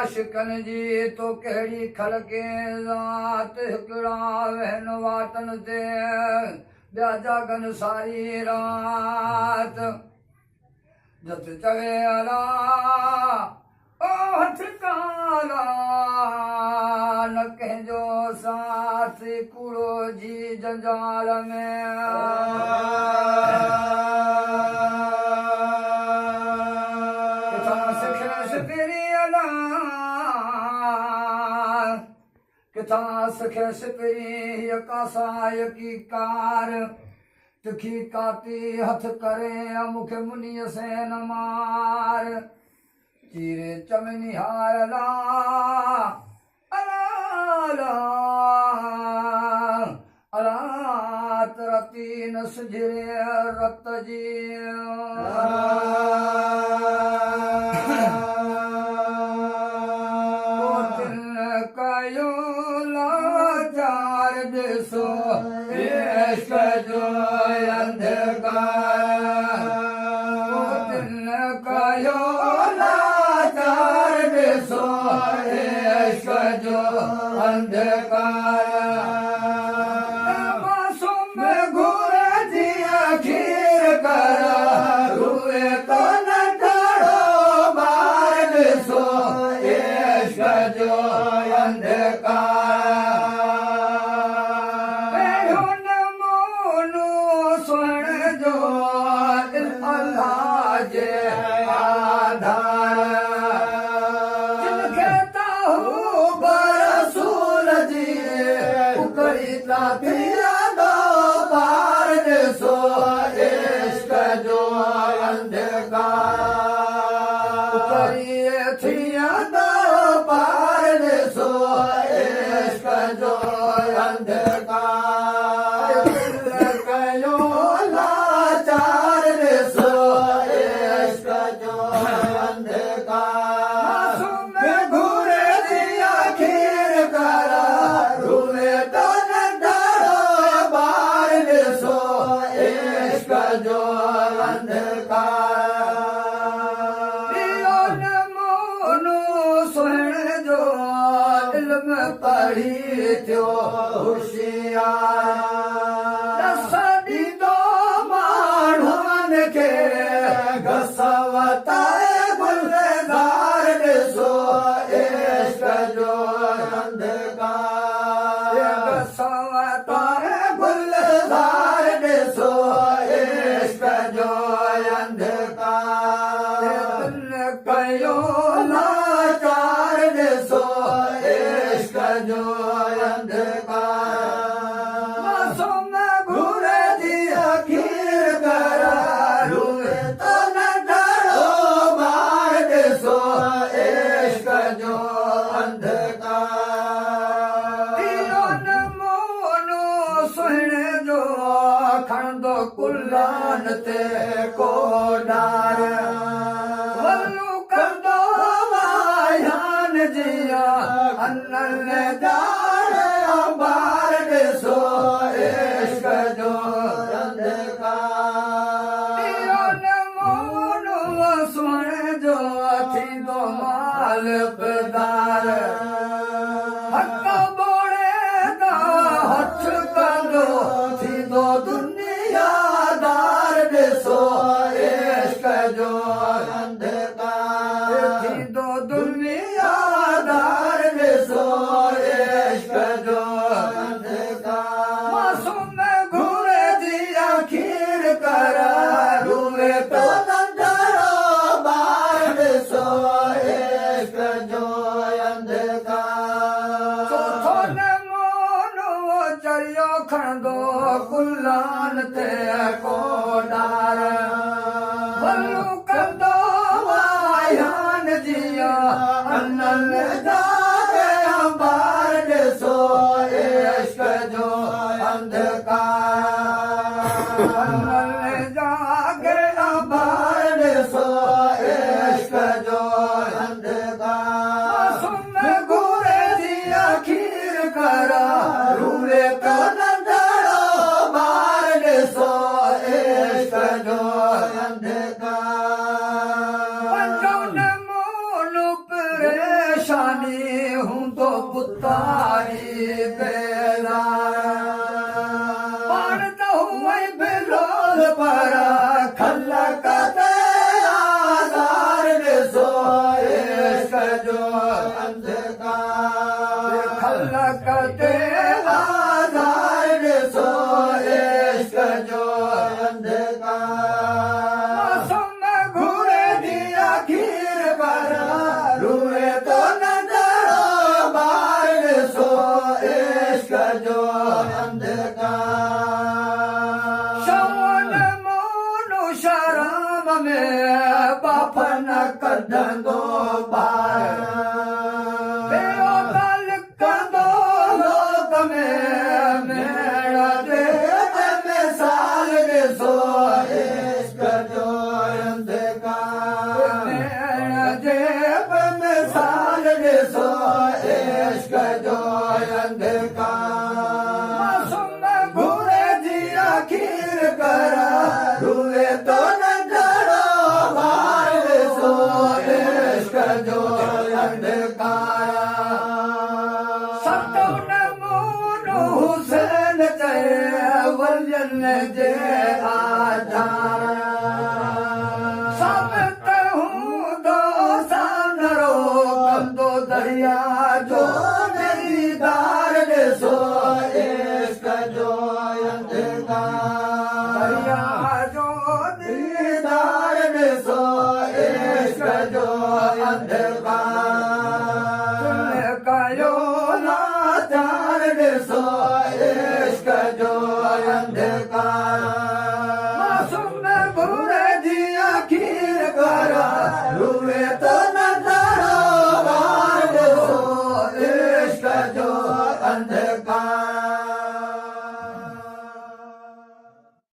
आशिकन जी तो कहिड़ी ख़लके ज़ात हिकिड़ा वहन वातन ते ॿिया जागन सारी रात जत चवे अला ओ हथ काला न कंहिंजो साथ कूड़ो जी जंजाल में किथां सिखे सिपरी कासाय की कार तिखी काती हथ करे मूंखे मुनीअ से न मार चीरे चमनी हार ला अला अला तरती न सिझरे रत जी ॾिसो इश्क जो अंधकार कयो लाचार ॾिसो इश्क जो अंधकार मासूम घुर जी अखीर कर रूए तो न ढड़ो बार ॾिसो इश्क जो अंधकार पढ़ी थियो होशियार सदी दो माण्हुनि खे घसवता गुलज़ार ॾिसो इश्क जो अंधकार घसवता गुलज़ार ॾिसो इश्क जो अंधकार कयो लाचार ॾिसो जो अंधकार मासूम घुर जी अखीर कर रूए तो न ढड़ो बार ॾिसो इश्क जो अंधकार न मोनू सुहिणे जो खणंदो कुल्लान ते को डार वल्लू कंदो वायान जिया अनल बार ॾिसो इश्क जो अंधकार मोनू सुहिणे जो थींदो मालिकदार हक बोड़े दा हथ कंदो थींदो दुनियादार ॾिसो इश्क जो अंधकार थींदो दुनियादार ॾिसो इश्क जो अंधकार मासूम घुर जी अखीर कर रूए तो न ढड़ो बार ॾिसो इश्क जो ले जागे अबार सो इश्क जो अंधकार सुन गुरे दी आखिर करा रूए तो नंदड़ो बार सो इश्क जो अंधकार मोनू परेशानी हूं तो पुतारी पैदा पढ़ता हुआ बिलोल पर खलक आधार सो इश्क जो अंधकार खलक आधार सो इश्क जो अंधकार सुन घूरे दी आखिर पर रूए तो नजरो बार सो इश्क जो अंधकार शवन मोनू शराब में बाप न कढंदो बार